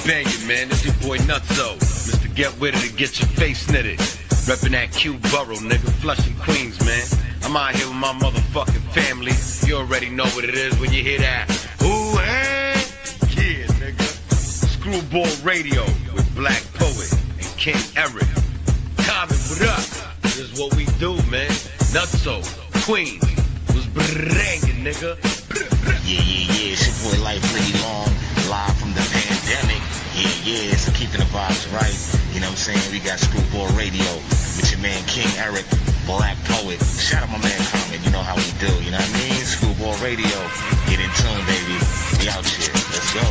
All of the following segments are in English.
banging, man. This your boy Nutso. Mr. Get With It and get your face knitted. Reppin' that Q Borough, nigga. Flushing Queens, man. I'm out here with my motherfucking family. You already know what it is when you hear that. Ooh, hey. Yeah, nigga. Screwball Radio with Black Poet and King Eric. Common, what up? This is what we do, man. Nutso, Queens. Was brangin', nigga. Yeah, it's your boy Life Really Long, live from the pandemic. Yeah, so keeping the vibes right. You know what I'm saying? We got Screwball Radio with your man King Eric, Black Poet. Shout out my man Common, you know how we do, you know what I mean? Screwball Radio, get in tune, baby. We out here, let's go.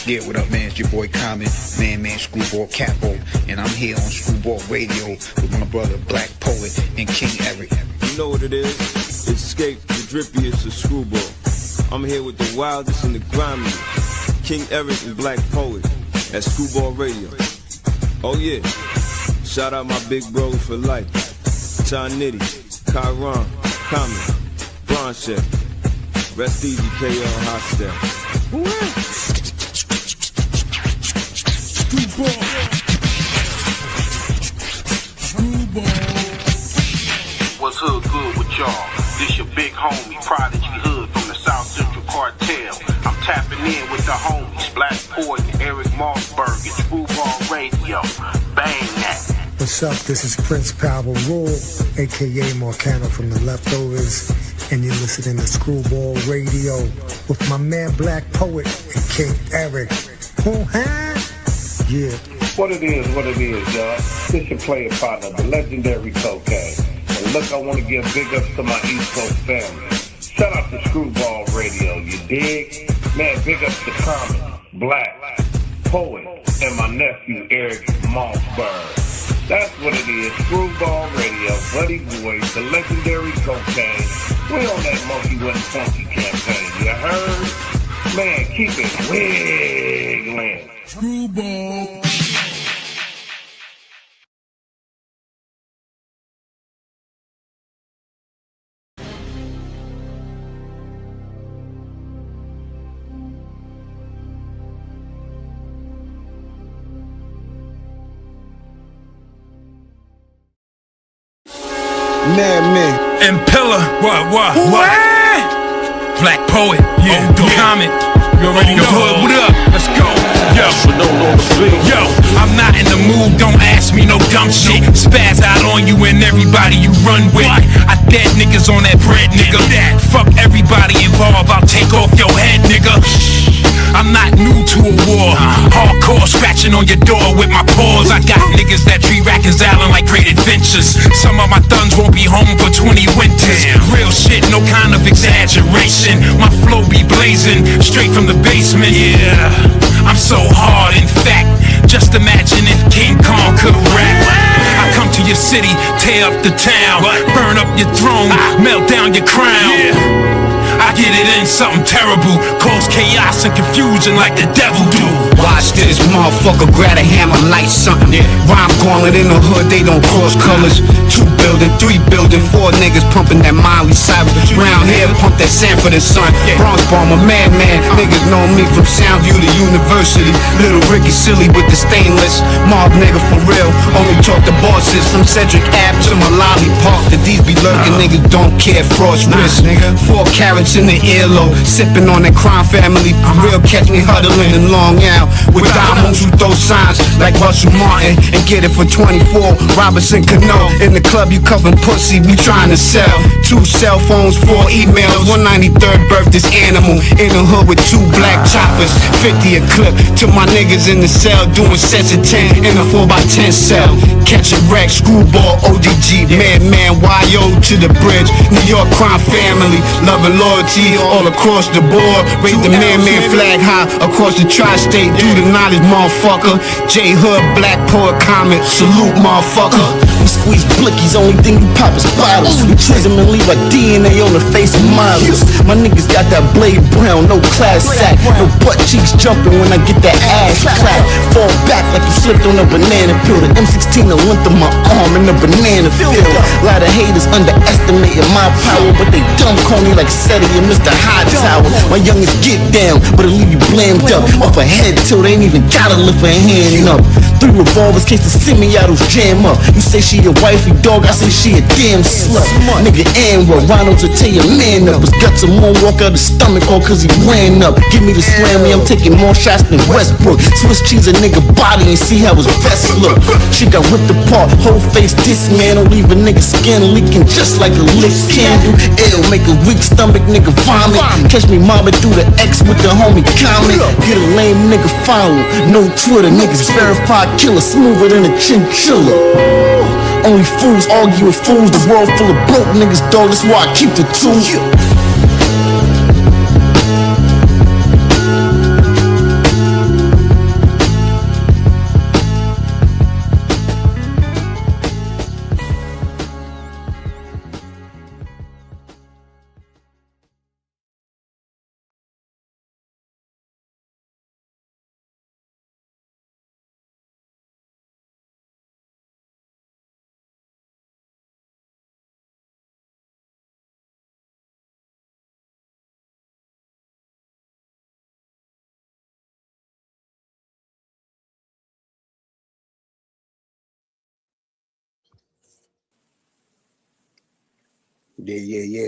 Yeah, what up, man? It's your boy Common, man, Screwball Capo, and I'm here on Screwball Radio with my brother Black Poet and King Eric. You know what it is? Escape the drippiest of Screwball. I'm here with the wildest and the grimiest, King Eric and Black Poet at Screwball Radio. Oh yeah, shout out my big bros for life, John Nitty, Kyron, Common, Bronchek, rest easy KL Hostel. What's hood good with y'all? This your big homie, Prodigy Hood from the South Central Cartel. I'm tapping in with the homies, Black Poet and Eric Mossberg at Screwball Radio. Bang that. What's up? This is Prince Power Rule, aka Marcano from the Leftovers, and you're listening to Screwball Radio with my man Black Poet and King Eric. Yeah. What it is, y'all. This your player partner, the legendary Cocaine. And look, I want to give big ups to my East Coast family. Shout out to Screwball Radio, you dig? Man, big ups to Common, Black, Poet, and my nephew Eric Mossberg. That's what it is, Screwball Radio, Buddy Boys, the legendary Cocaine. We on that Monkey with Funky campaign, you heard? Man, keep it wiggling. Screwball. Madman. And Pillar. What? Black Poet. Yeah. Comment. You already know. What up? Let's go. Yo, I'm not in the mood, don't ask me no dumb shit. Spaz out on you and everybody you run with. I dead niggas on that bread, nigga. Fuck everybody involved, I'll take off your head, nigga. I'm not new to a war. Hardcore scratching on your door with my paws. I got niggas that treat Rackers Island like great adventures. Some of my thuns won't be home for 20 winters. Real shit, no kind of exaggeration. My flow be blazing straight from the basement. Yeah, I'm so hard, in fact. Just imagine if King Kong could rap. I come to your city, tear up the town, burn up your throne, melt down your crown. I get it in something terrible, cause chaos and confusion like the devil do. Watch this motherfucker grab a hammer, light something. Rhyme gauntlet in the hood, they don't cross colors. 2 building, 3 building, 4 niggas pumping that Miley Cyrus. Round here, pump that Sanford and Son. Bronx Bomber, Madman, niggas know me from Soundview to University. Little Ricky Silly with the stainless, mob nigga for real. Only talk to bosses from Cedric Ave to Malali Park. The D's be lurking, niggas don't care, frost wrist. 4 carats in the earlobe, sipping on that Crime Family. For real, catch me huddling in Long Island with diamonds who throw signs like Russell Martin and get it for 24. Robinson Cano in the club, you covering pussy, we trying to sell. 2 cell phones, 4 emails, 193rd birthday's animal in the hood with 2 black choppers, 50 a clip. To my niggas in the cell doing sets of 10 in a 4x10 cell. Catching wreck, Screwball, ODG, Madman, YO to the bridge. New York Crime Family, love and loyalty all across the board. Raise the man flag high across the tri-state. Do the knowledge, motherfucker. J Hood, Black Poet, Comment, salute, motherfucker. squeeze blickies, only thing you pop is bottles. We trees them and leave our DNA on the face of models. My niggas got that blade brown, no class sack, no butt cheeks jumping when I get that ass clap. Fall back like you slipped on a banana peel. The M16 the length of my arm in the banana field. A lot of haters underestimating my power, but they dumb call me like Seti and Mr. High Tower. My youngest get down, but it'll leave you blammed up. Off her head till they ain't even gotta lift her hand up. 3 revolvers, case the semi-autos jam up. You say she a wifey dog, I say she a damn slut. Nigga and what? Ronald's will tell your man up. His guts a moonwalk out his stomach all cause he ran up. Give me the slammy, I'm taking more shots than Westbrook. Swiss cheese a nigga body and see how his vest look. She got ripped apart, whole face dismantled. Leave a nigga skin leaking just like a lit candle. Ill, make a weak stomach nigga vomit. Catch me mobbing through the X with the homie comment. Get a lame nigga follow, no Twitter. Niggas verified killer, smoother than a chinchilla. Only fools argue with fools. The world full of broke niggas, dog. That's why I keep the tools. Yeah.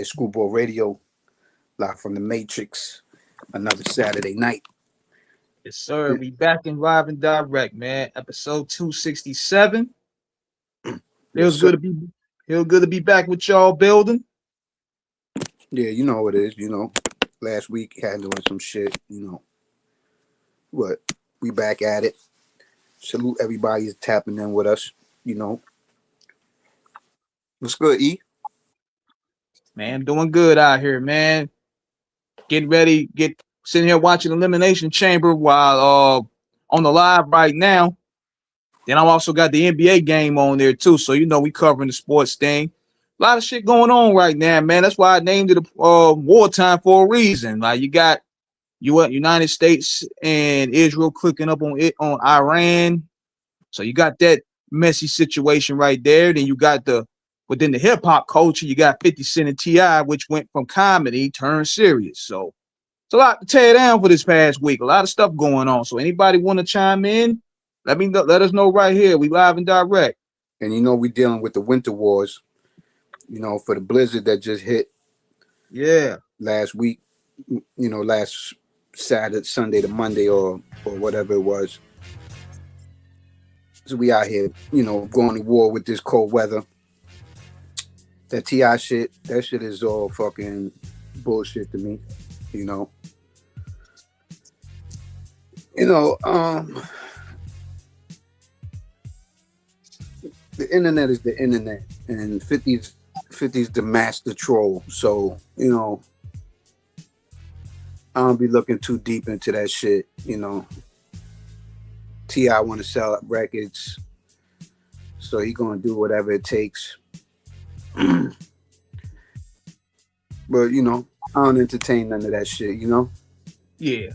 Screwball Radio, live from the Matrix. Another Saturday night. Yes, sir. We back in live and direct, man. Episode 267. Feels good to be back with y'all building. Yeah, you know what it is, you know. Last week handling some shit, you know. What? We back at it. Salute everybody who's tapping in with us, you know. What's good, E? Man, doing good out here, man. Getting ready, sitting here watching Elimination Chamber while on the live right now. Then I also got the NBA game on there too. So you know we covering the sports thing. A lot of shit going on right now, man. That's why I named it wartime for a reason. Like you got United States and Israel clicking up on Iran. So you got that messy situation right there. Then you got within the hip hop culture, you got 50 Cent and T.I., which went from comedy turned serious. So it's a lot to tear down for this past week. A lot of stuff going on. So anybody want to chime in? Let us know right here. We live and direct. And you know we dealing with the winter wars, you know, for the blizzard that just hit. Yeah. Last week, you know, last Saturday, Sunday to Monday or whatever it was. So we out here, you know, going to war with this cold weather. That T.I. shit, that shit is all fucking bullshit to me, you know. The internet is the internet, and 50's the master troll. So, you know, I don't be looking too deep into that shit, you know. T.I. want to sell records, so he gonna do whatever it takes. But, you know, I don't entertain none of that shit, you know? Yeah.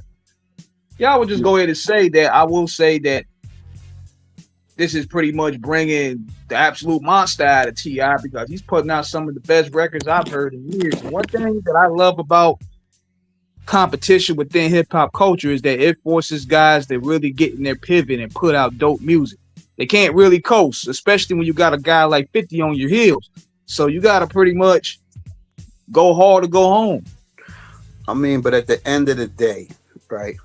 Yeah, I would just go ahead and say that I will say that this is pretty much bringing the absolute monster out of T.I. because he's putting out some of the best records I've heard in years. And one thing that I love about competition within hip-hop culture is that it forces guys to really get in their pivot and put out dope music. They can't really coast, especially when you got a guy like 50 on your heels. So you got to pretty much go hard or go home. I mean, but at the end of the day, right,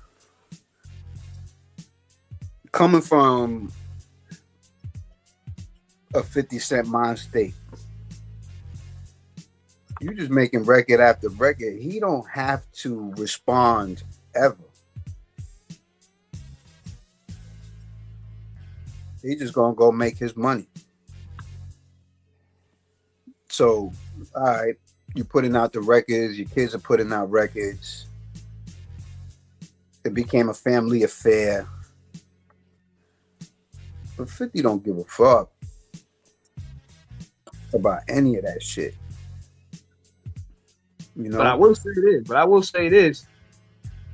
coming from a 50 Cent mind state, you just making record after record. He don't have to respond ever. He just gonna go make his money. So, all right, you putting out the records, your kids are putting out records. It became a family affair. But 50 don't give a fuck. about any of that shit. You know. But I will say this.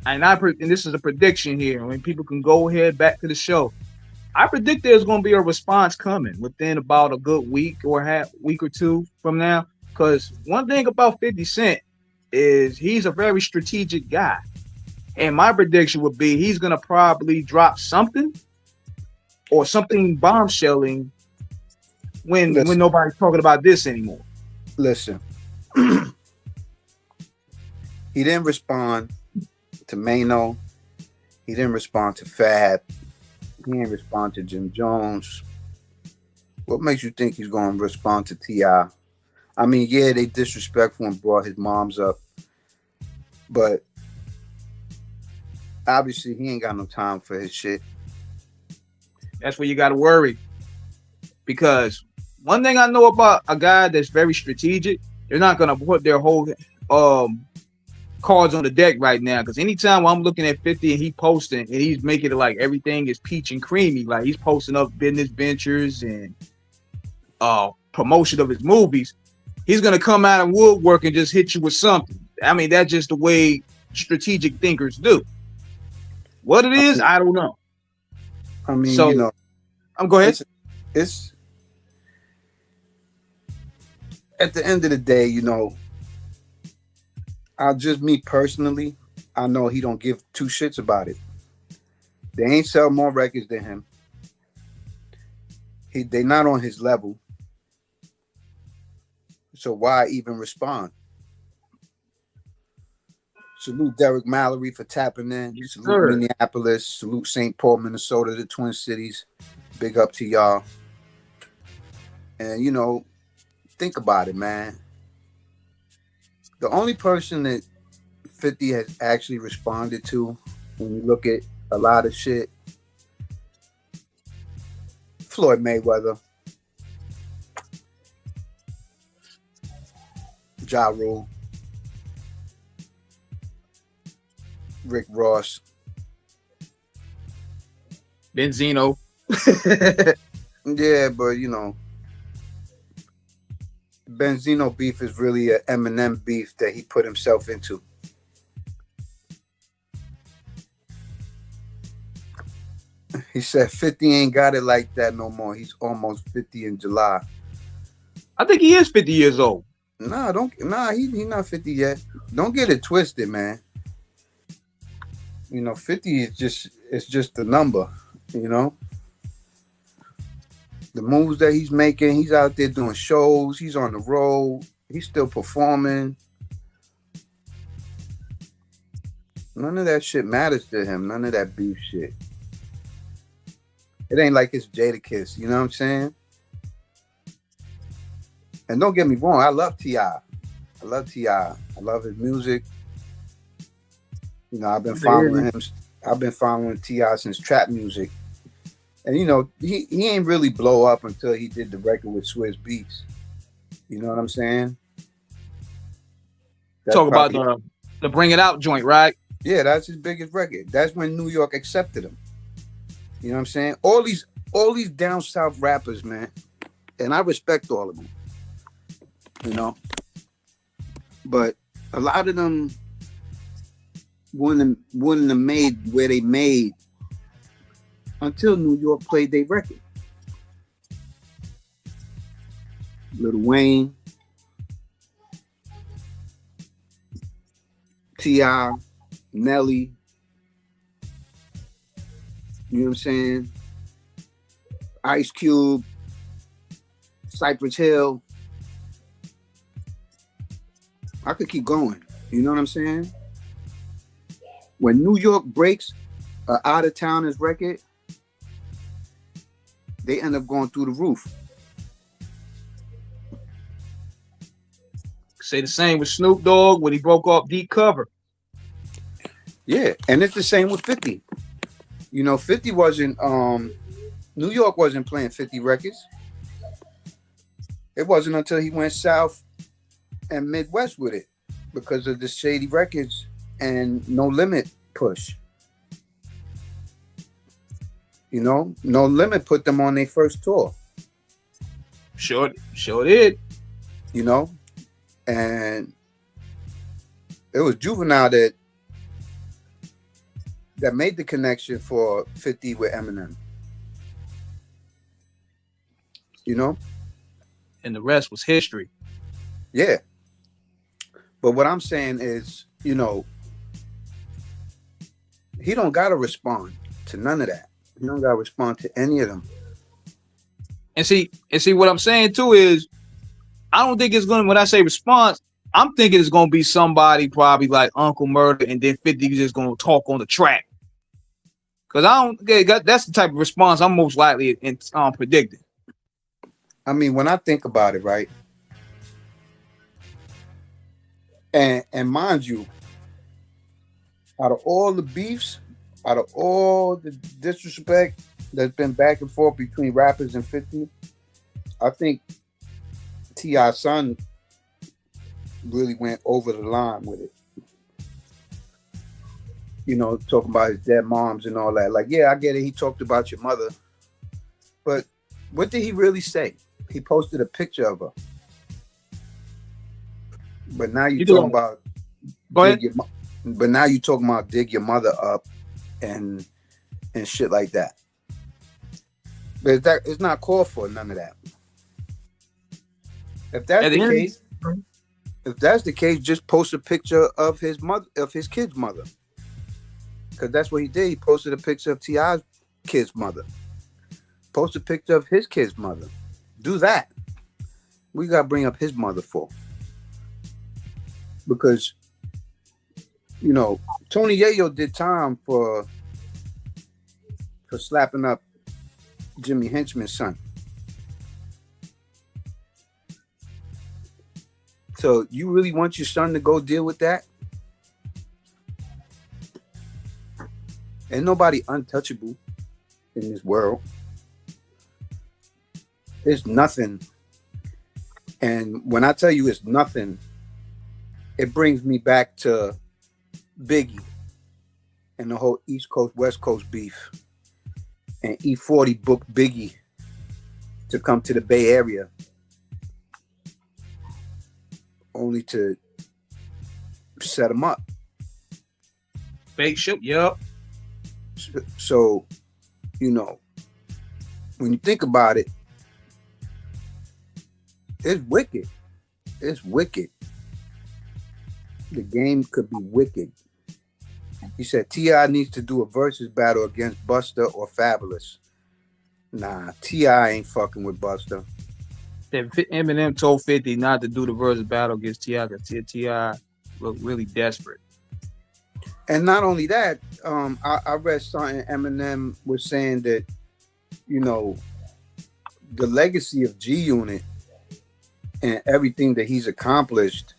And this is a prediction here. I mean, people can go ahead back to the show. I predict there's going to be a response coming within about a good week or week or two from now. Because one thing about 50 Cent is he's a very strategic guy. And my prediction would be he's going to probably drop something or something bombshelling when nobody's talking about this anymore. Listen, he didn't respond to Mano. He didn't respond to Fab. He didn't respond to Jim Jones. What makes you think he's going to respond to T.I.? I mean, yeah, they disrespectful and brought his moms up, but obviously he ain't got no time for his shit. That's where you got to worry. Because one thing I know about a guy that's very strategic, they're not going to put their whole cards on the deck right now. Because anytime I'm looking at 50 and he posting and he's making it like everything is peach and creamy, like he's posting up business ventures and promotion of his movies, he's going to come out of woodwork and just hit you with something. I mean, that's just the way strategic thinkers do. What it is, I don't know. I mean, so, you know, go ahead. It's at the end of the day, you know, me personally, I know he don't give two shits about it. They ain't sell more records than him. They not on his level. So why even respond? Salute Derek Mallory for tapping in. Yes, salute sir. Minneapolis. Salute St. Paul, Minnesota, the Twin Cities. Big up to y'all. And, you know, think about it, man. The only person that 50 has actually responded to, when you look at a lot of shit, Floyd Mayweather, Ja Rule, Rick Ross, Benzino. Yeah, but you know, Benzino beef is really an Eminem beef that he put himself into. He said 50 ain't got it like that no more. He's almost 50 in July. I think he is 50 years old. He's not 50 yet. Don't get it twisted, man. You know, 50 is just the number, you know. The moves that he's making, he's out there doing shows, he's on the road, he's still performing. None of that shit matters to him. None of that beef shit. It ain't like it's Jadakiss, you know what I'm saying? And don't get me wrong, I love T.I. I love his music. You know, I've been following him. I've been following T.I. since trap music. And, you know, he ain't really blow up until he did the record with Swizz Beatz. You know what I'm saying? Talk about the Bring It Out joint, right? Yeah, that's his biggest record. That's when New York accepted him. You know what I'm saying? All these down south rappers, man, and I respect all of them. You know? But a lot of them wouldn't have made where they made until New York played their record. Lil Wayne, T.I., Nelly, you know what I'm saying? Ice Cube, Cypress Hill. I could keep going. You know what I'm saying? When New York breaks an out-of-towners record, they end up going through the roof. Say the same with Snoop Dogg when he broke off Deep Cover. Yeah, and it's the same with 50. You know, 50 wasn't, New York wasn't playing 50 records. It wasn't until he went south and Midwest with it because of the Shady Records and No Limit push. You know, No Limit put them on their first tour. Sure did. you know, and it was Juvenile that made the connection for 50 with Eminem. You know? And the rest was history. Yeah. But what I'm saying is, you know, he don't got to respond to none of that. He don't got to respond to any of them. And see what I'm saying too is, I don't think it's going to, when I say response, I'm thinking it's going to be somebody probably like Uncle Murder, and then 50 just going to talk on the track. Because that's the type of response I'm most likely predicting. I mean, when I think about it, right? And mind you, out of all the beefs, out of all the disrespect that's been back and forth between rappers and 50, I think T.I.'s son really went over the line with it. You know, talking about his dead moms and all that. Like, yeah, I get it. He talked about your mother. But what did he really say? He posted a picture of her. But now you're talking about but now you're talking about dig your mother up and shit like that. But it's not called for none of that. If that's the case, just post a picture of his mother, of his kid's mother. Because that's what he did. He posted a picture of T.I.'s kid's mother. Post a picture of his kid's mother. Do that. We got to bring up his mother for. Because, you know, Tony Yayo did time for slapping up Jimmy Henchman's son. So you really want your son to go deal with that? Ain't nobody untouchable in this world. It's nothing. And when I tell you it's nothing, it brings me back to Biggie and the whole East Coast, West Coast beef. And E40 booked Biggie to come to the Bay Area only to set him up. Fake shit, yep. So, you know, when you think about it, it's wicked. It's wicked. The game could be wicked. He said T.I. needs to do a versus battle against Busta or Fabulous. Nah, T.I. ain't fucking with Busta. Eminem told 50 not to do the versus battle against T.I. because T.I. looked really desperate. And not only that, I read something Eminem was saying that, you know, the legacy of G Unit and everything that he's accomplished,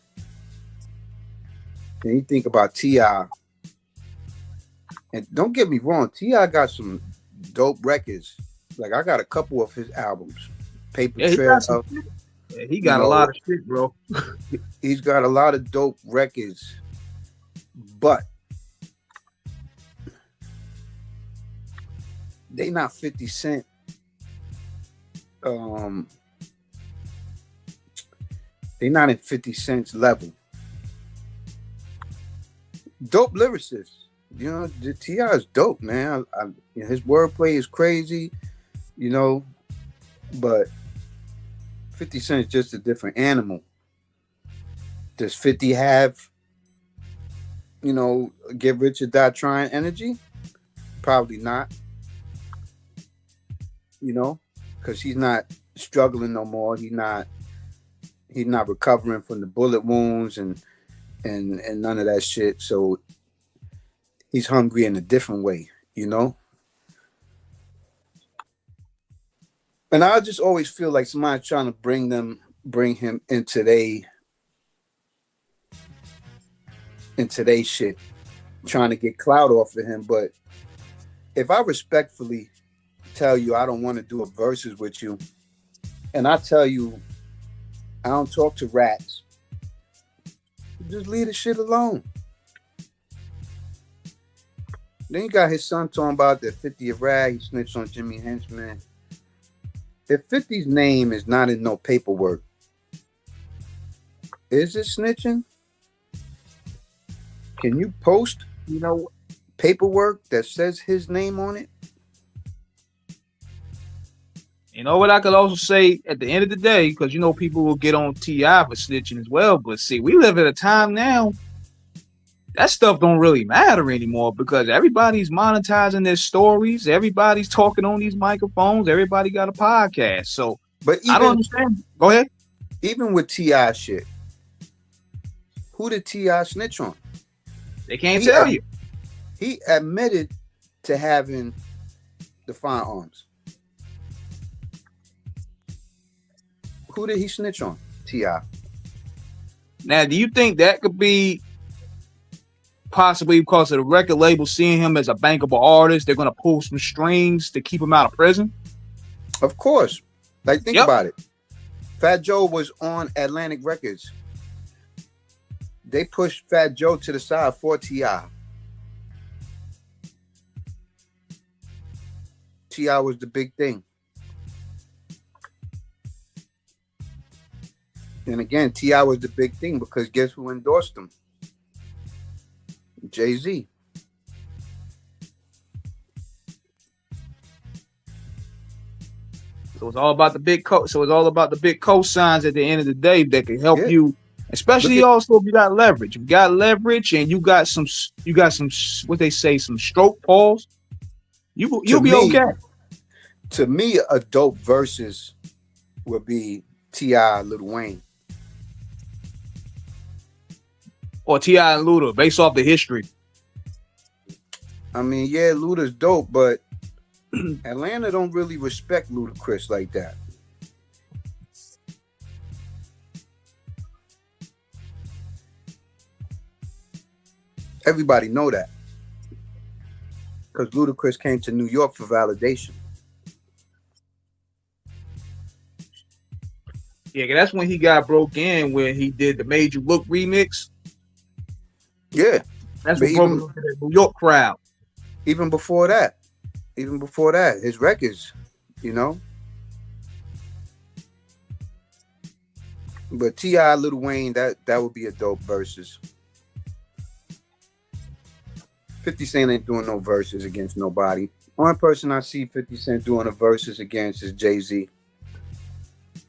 and you think about T.I., and don't get me wrong, T.I. got some dope records. Like, I got a couple of his albums. Paper Trail. He got a lot of shit, bro. He's got a lot of dope records. But they not 50 Cent. They not in 50 Cent's level. Dope lyricists. You know, the T.I. is dope, man. You know, his wordplay is crazy, you know, but 50 Cent is just a different animal. Does 50 have, you know, get rich or die trying energy? Probably not. You know, because he's not struggling no more. He's not recovering from the bullet wounds and none of that shit. So he's hungry in a different way, you know? And I just always feel like somebody's trying to bring him into they shit, trying to get clout off of him. But if I respectfully tell you I don't want to do a versus with you, and I tell you I don't talk to rats, just leave the shit alone. Then you got his son talking about that 50 a rag, he snitched on Jimmy Henchman. If 50's name is not in no paperwork, Is it snitching? Can you post, paperwork that says his name on it? You know what I could also say at the end of the day, because people will get on T.I. for snitching as well. But see, we live at a time now that stuff don't really matter anymore because everybody's monetizing their stories. Everybody's talking on these microphones. Everybody got a podcast. So, but I don't understand. Go ahead. Even with T.I. shit, who did T.I. snitch on? They can't tell you. He admitted to having the firearms. Who did he snitch on? T.I. Now, do you think that could be possibly because of the record label seeing him as a bankable artist? They're going to pull some strings to keep him out of prison? Of course. Like, think about it. Fat Joe was on Atlantic Records. They pushed Fat Joe to the side for T.I. T.I. was the big thing. And again, T.I. was the big thing because guess who endorsed him? Jay-Z. So it's all about the big cosigns at the end of the day that can help you, especially also if you got leverage. If you got leverage and you got some what they say, some stroke balls, you'll be okay. To me, a dope versus would be T.I. Lil Wayne. Or T.I. and Luda, based off the history. I mean, yeah, Luda's dope, but Atlanta don't really respect Ludacris like that. Everybody know that. Because Ludacris came to New York for validation. Yeah, that's when he got broke in, when he did the Made You Look remix. Yeah. That's what broke into the New York crowd. Even before that, his records, But T.I. Lil Wayne, that would be a dope versus. 50 Cent ain't doing no verses against nobody. One person I see 50 Cent doing a verses against is Jay-Z.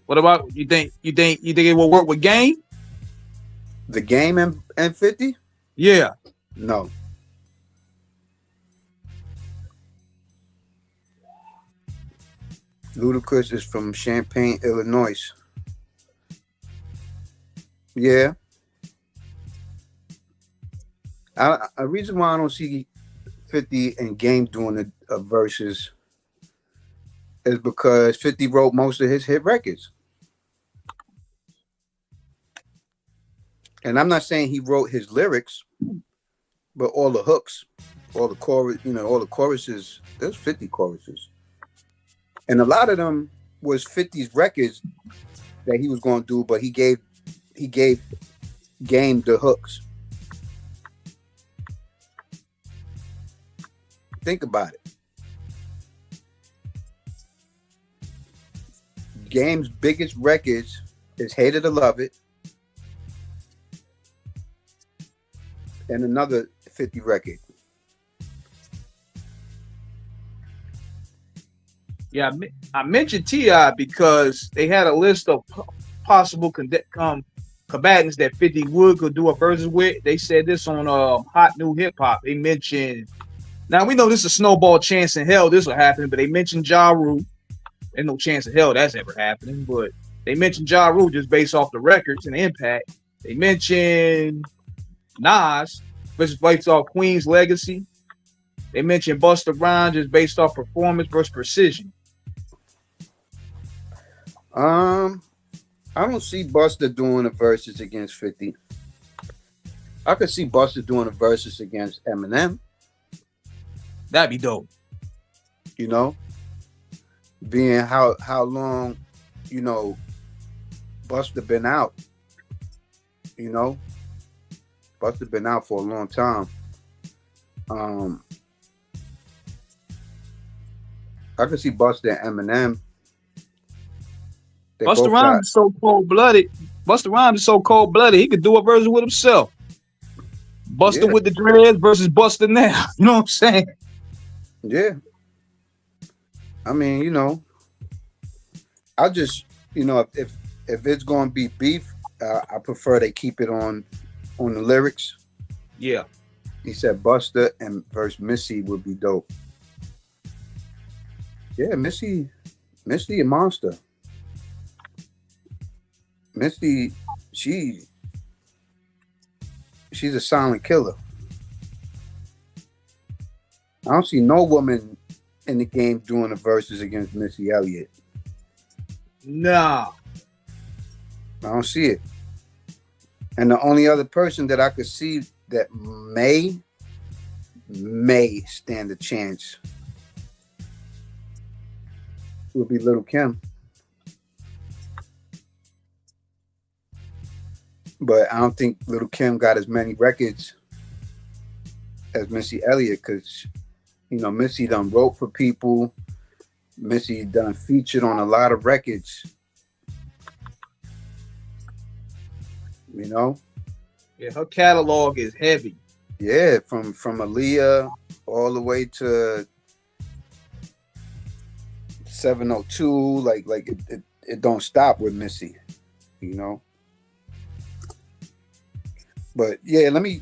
What about you think it will work with Game? The Game and 50? Yeah. No. Ludacris is from Champaign, Illinois. Yeah. A reason why I don't see 50 and Game doing a versus is because 50 wrote most of his hit records. And I'm not saying he wrote his lyrics, but all the hooks, all the chorus, all the choruses, there's 50 choruses. And a lot of them was 50's records that he was going to do, but he gave Game the hooks. Think about it. Game's biggest records is Hate It or Love It and another 50 record. Yeah, I mentioned T.I. because they had a list of possible combatants that 50 could do a versus with. They said this on Hot New Hip Hop. They mentioned, now we know this is a snowball chance in hell this will happen, but they mentioned Ja Rule. There's no chance in hell that's ever happening, but they mentioned Ja Rule just based off the records and the impact. They mentioned Nas, which is based off Queen's legacy. They mentioned Busta Rhymes just based off performance versus precision. I don't see Busta doing a versus against 50. I could see Busta doing a versus against Eminem. That'd be dope. Being how long, Busta been out. Busta been out for a long time. I could see Busta and Eminem. Busta Rhymes is so cold-blooded, Busta Rhymes is so cold blooded. He could do a version with himself. Busta Yeah. with the dreads versus Busta now. You know what I'm saying? Yeah. I mean, you know, I'll just, you know, if it's going to be beef, I prefer they keep it on the lyrics. Yeah. He said Busta and verse Missy would be dope. Yeah, Missy a monster. Missy, she's a silent killer. I don't see no woman in the game doing the verses against Missy Elliott. Nah. I don't see it. And the only other person that I could see that may stand a chance would be Lil' Kim. But I don't think Lil' Kim got as many records as Missy Elliott, because, you know, Missy done wrote for people. Missy done featured on a lot of records. You know? Yeah, her catalog is heavy. Yeah, from Aaliyah all the way to 702. Like it don't stop with Missy, you know. But yeah, let me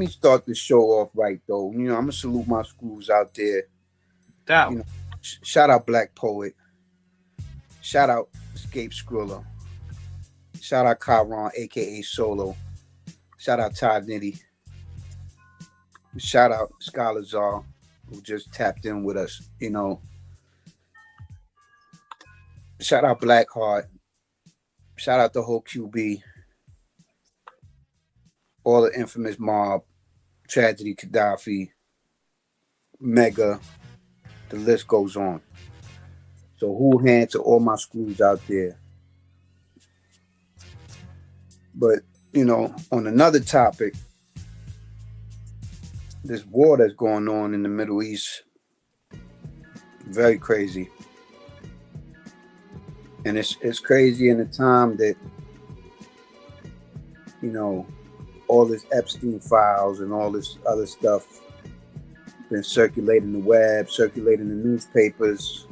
start this show off right though. You know, I'm gonna salute my schools out there. You know, shout out Black Poet. Shout out Escape Skrilla. Shout out Kyron, aka Solo. Shout out Todd Nitty. Shout out Scholazar, who just tapped in with us. You know. Shout out Blackheart. Shout out the whole QB. All the infamous mob, Tragedy Gaddafi, Mega, the list goes on. So who hand to all my schools out there. But, you know, on another topic, this war that's going on in the Middle East, very crazy. And it's crazy in the time that, you know, all this Epstein files and all this other stuff been circulating the web, circulating the newspapers.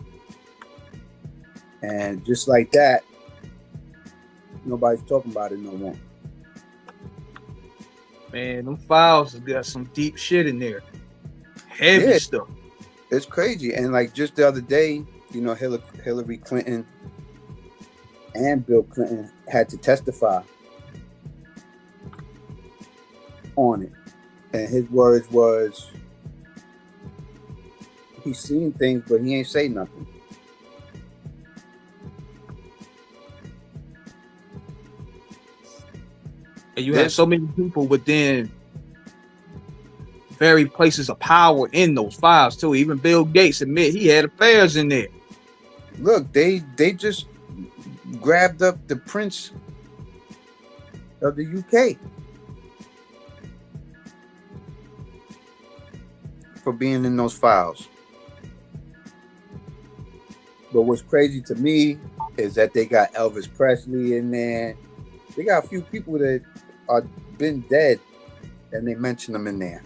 And just like that, nobody's talking about it no more. Man, them files have got some deep shit in there. Heavy stuff. It's crazy. And like just the other day, you know, Hillary Clinton and Bill Clinton had to testify on it. And his words was, he's seen things, but he ain't say nothing. And you have so many people within very places of power in those files too. Even Bill Gates admit he had affairs in there. Look, they just grabbed up the Prince of the UK for being in those files. But what's crazy to me is that they got Elvis Presley in there. They got a few people that are been dead, and they mention them in there.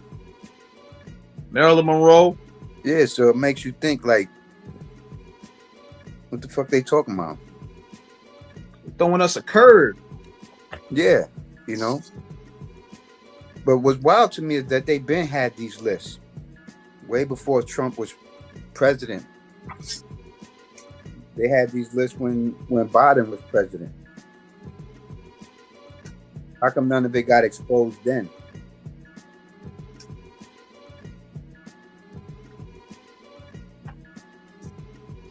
Marilyn Monroe. Yeah, so it makes you think like, what the fuck they talking about? Throwing us a curve. Yeah, you know. But what's wild to me is that they been had these lists way before Trump was president. They had these lists when Biden was president. How come none of it got exposed then?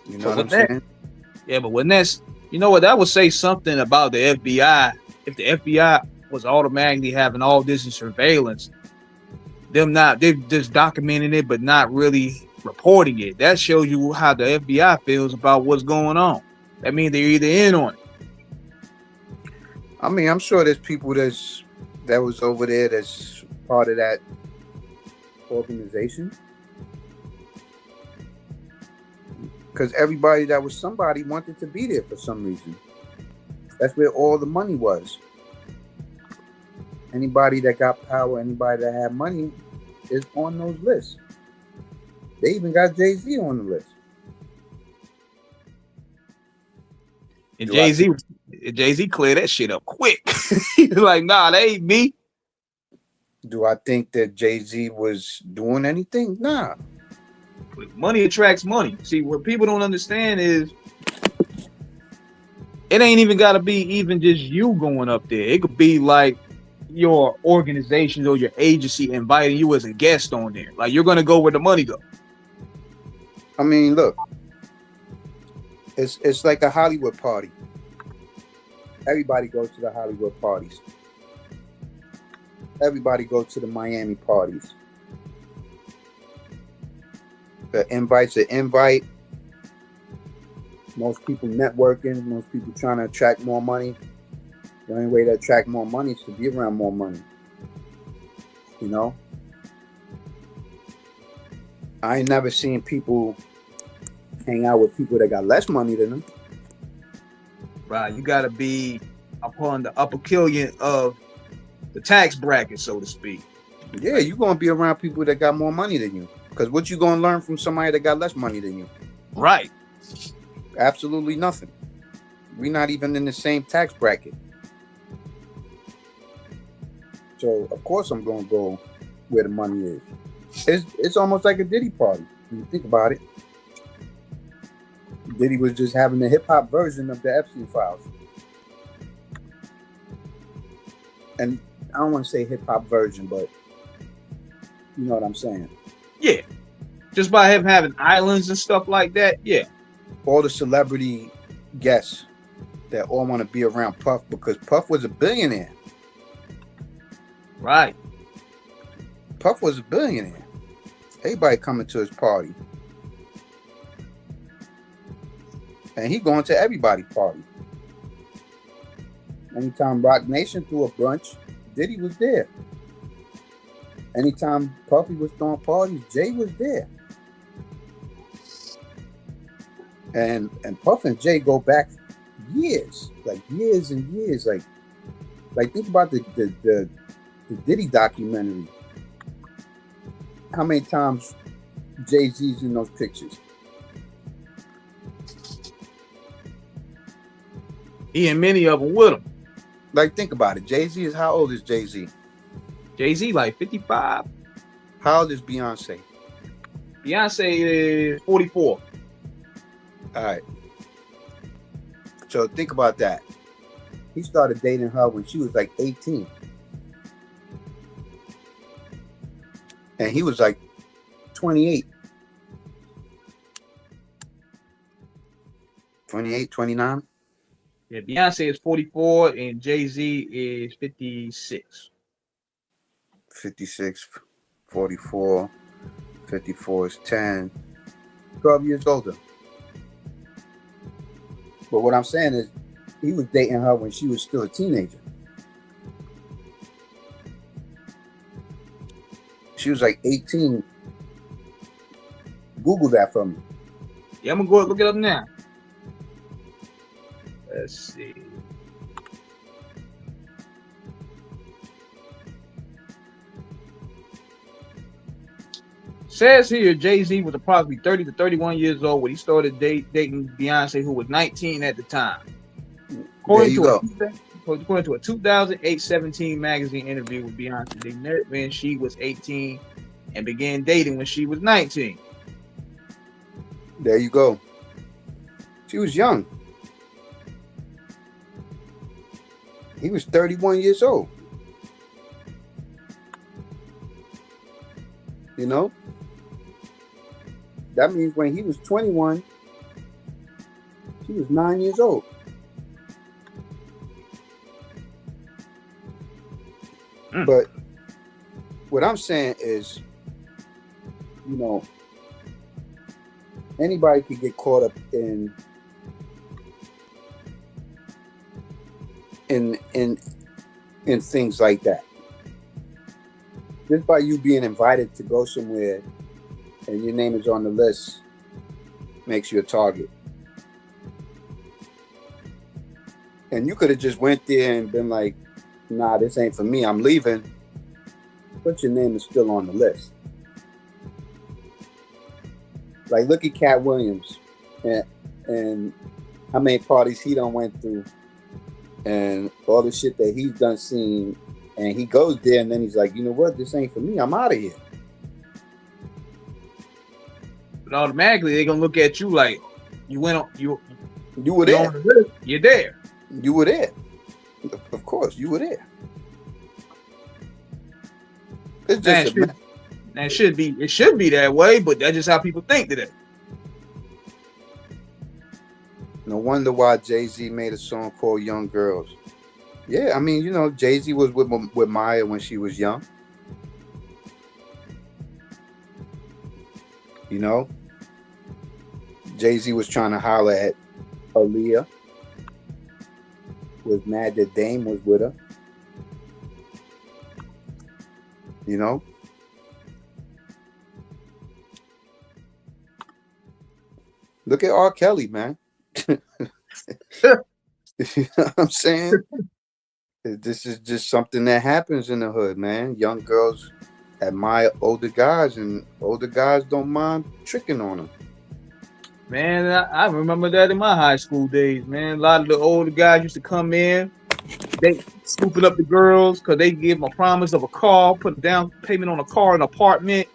You know what I'm saying? Yeah, but when that's, you know what, that would say something about the FBI. If the FBI was automatically having all this in surveillance, they're just documenting it, but not really reporting it. That shows you how the FBI feels about what's going on. That means they're either in on it. I mean, I'm sure there's people that was over there that's part of that organization. Because everybody that was somebody wanted to be there for some reason. That's where all the money was. Anybody that got power, anybody that had money is on those lists. They even got Jay-Z on the list. And Jay-Z cleared that shit up quick. He's like, nah, that ain't me. Do I think that Jay-Z was doing anything? Nah. Money attracts money. See, what people don't understand is it ain't even got to be even just you going up there. It could be like your organization or your agency inviting you as a guest on there. Like, you're going to go where the money go. I mean, look. It's like a Hollywood party. Everybody goes to the Hollywood parties. Everybody goes to the Miami parties. The invite's an invite. Most people networking. Most people trying to attract more money. The only way to attract more money is to be around more money. You know? I ain't never seen people hang out with people that got less money than them. Right, you got to be upon the upper killion of the tax bracket, so to speak. Yeah, you're going to be around people that got more money than you. Because what you going to learn from somebody that got less money than you? Right. Absolutely nothing. We're not even in the same tax bracket. So, of course, I'm going to go where the money is. It's almost like a Diddy party, when you think about it. Diddy was just having the hip-hop version of the Epstein files. And I don't want to say hip-hop version, but you know what I'm saying. Yeah. Just by him having islands and stuff like that, yeah. All the celebrity guests that all want to be around Puff because Puff was a billionaire. Right. Puff was a billionaire. Everybody coming to his party. And he going to everybody's party. Anytime Rock Nation threw a brunch, Diddy was there. Anytime Puffy was throwing parties, Jay was there. And Puff and Jay go back years, like years and years. Like think about the Diddy documentary. How many times Jay-Z's in those pictures? He and many of them with him. Like, think about it. Jay-Z is, how old is Jay-Z? Jay-Z like 55. How old is Beyonce? Beyonce is 44. All right. So think about that. He started dating her when she was like 18. And he was like 28. 28, 29. Yeah, Beyonce is 44 and Jay-Z is 56. 56, 44, 54 is 10, 12 years older. But what I'm saying is, he was dating her when she was still a teenager. She was like 18. Google that for me. Yeah, I'm going to go look it up now. Let's see. Says here Jay-Z was approximately 30 to 31 years old when he started dating Beyonce, who was 19 at the time. According to a 2008 17 magazine interview with Beyonce, they met when she was 18 and began dating when she was 19. There you go. She was young. He was 31 years old. You know? That means when he was 21, she was 9 years old. But what I'm saying is, you know, anybody could get caught up in things like that. Just by you being invited to go somewhere and your name is on the list makes you a target. And you could have just went there and been like, nah, this ain't for me, I'm leaving. But your name is still on the list. Like, look at Cat Williams and how many parties he done went through and all the shit that he's done seen. And he goes there and then he's like, you know what, this ain't for me, I'm out of here. But automatically they're gonna look at you like you went on you were there. You're there. You were there. Of course, you were there. It's just it should be that way, but that's just how people think today. No wonder why Jay-Z made a song called Young Girls. Yeah, I mean, you know, Jay-Z was with Maya when she was young. You know? Jay-Z was trying to holler at Aaliyah. Was mad that Dame was with her. You know? Look at R. Kelly, man. You know what I'm saying? This is just something that happens in the hood, man. Young girls admire older guys, and older guys don't mind tricking on them. Man, I remember that in my high school days, man. A lot of the older guys used to come in, they scooping up the girls because they give them a promise of a car, put a down payment on a car, an apartment.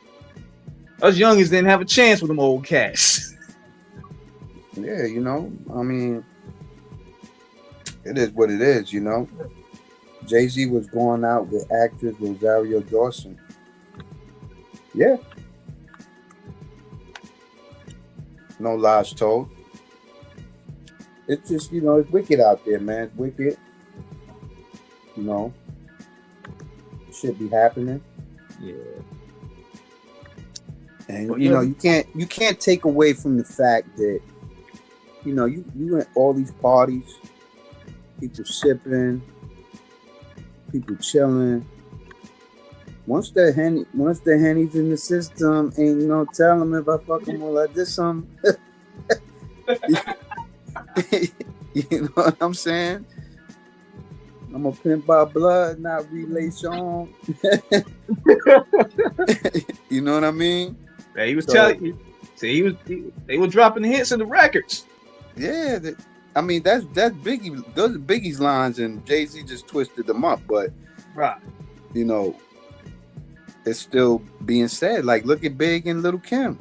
Us youngins didn't have a chance with them old cats. Yeah, you know, I mean, it is what it is, you know. Jay-Z was going out with actress Rosario Dawson. Yeah. No lies told. It's just, you know, it's wicked out there, man. It's wicked. You know, it should be happening. Yeah. And you know, you can't take away from the fact that, you know, you at all these parties, people sipping, people chilling. Once the Henny's in the system, ain't no telling if I fuck them or I did something. You know what I'm saying? I'm a pimp by blood, not relation. You know what I mean? Yeah, he was telling you. See, they were dropping the hits in the records. Yeah, I mean that's Biggie. Those are Biggie's lines, and Jay-Z just twisted them up. But right, you know, it's still being said. Like, look at Big and Lil' Kim.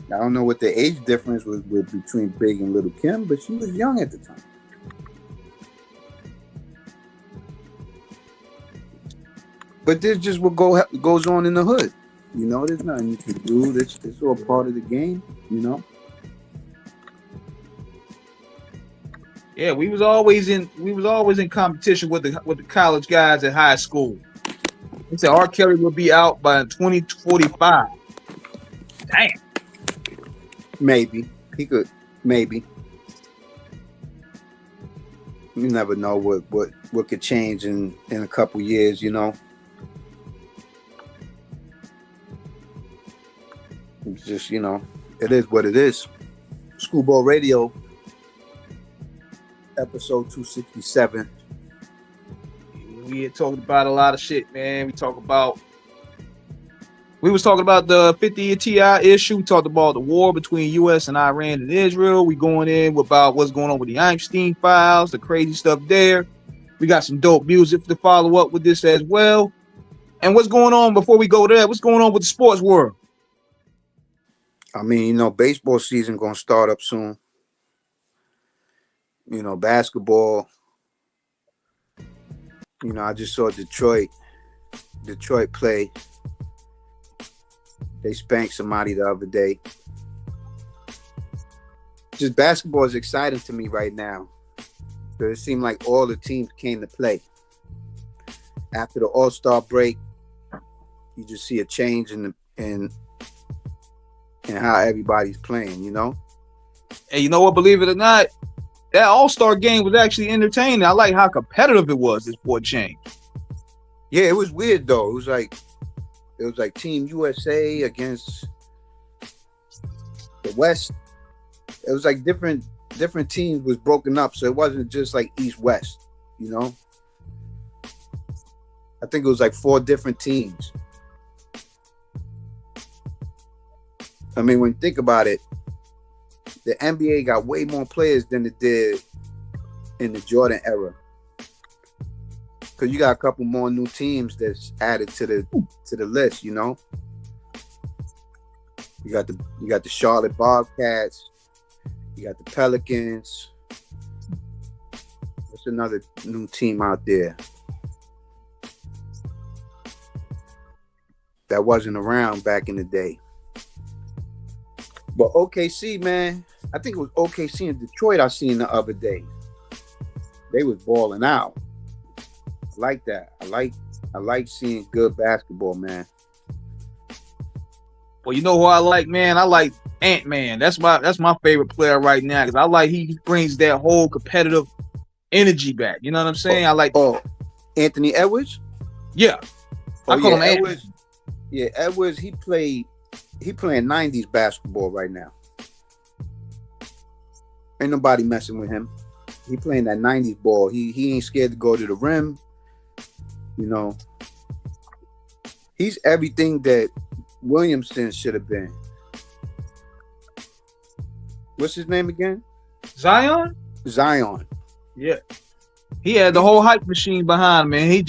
I don't know what the age difference was between Big and Lil' Kim, but she was young at the time. But this just what goes on in the hood. You know, there's nothing you can do. It's all part of the game, you know? Yeah, we was always in competition with the college guys at high school. They said R. Kelly will be out by 2045. Damn. Maybe. He could. Maybe. You never know what could change in a couple years, you know? It's just, you know, it is what it is. Screwball Radio, episode 267. We had talked about a lot of shit, man. We was talking about the 50-year TI issue. We talked about the war between U.S. and Iran and Israel. We going in about what's going on with the Epstein files, the crazy stuff there. We got some dope music to follow up with this as well. And what's going on before we go there? What's going on with the sports world? I mean, you know, baseball season gonna start up soon. You know, basketball. You know, I just saw Detroit play. They spanked somebody the other day. Just basketball is exciting to me right now. So it seemed like all the teams came to play. After the All-Star break, you just see a change in how everybody's playing, you know? And you know what, believe it or not, that All-Star game was actually entertaining. I like how competitive it was before it changed. Yeah, it was weird though. It was like Team USA against the West. It was like different different teams was broken up, so it wasn't just like East-West, you know? I think it was like 4 different teams. I mean, when you think about it, the NBA got way more players than it did in the Jordan era. Because you got a couple more new teams that's added to the list, you know? You got the Charlotte Bobcats, you got the Pelicans. What's another new team out there that wasn't around back in the day? But OKC, man, I think it was OKC in Detroit I seen the other day. They was balling out. I like that. I like seeing good basketball, man. Well, you know who I like, man? I like Ant-Man. That's my favorite player right now because I like he brings that whole competitive energy back. You know what I'm saying? I like Anthony Edwards. Yeah, I call him Edwards. Yeah, Edwards. He playing 90s basketball right now. Ain't nobody messing with him. He playing that 90s ball. He ain't scared to go to the rim. You know, he's everything that Williamson should have been. What's his name again? Zion. Yeah. He had the whole hype machine behind him, man.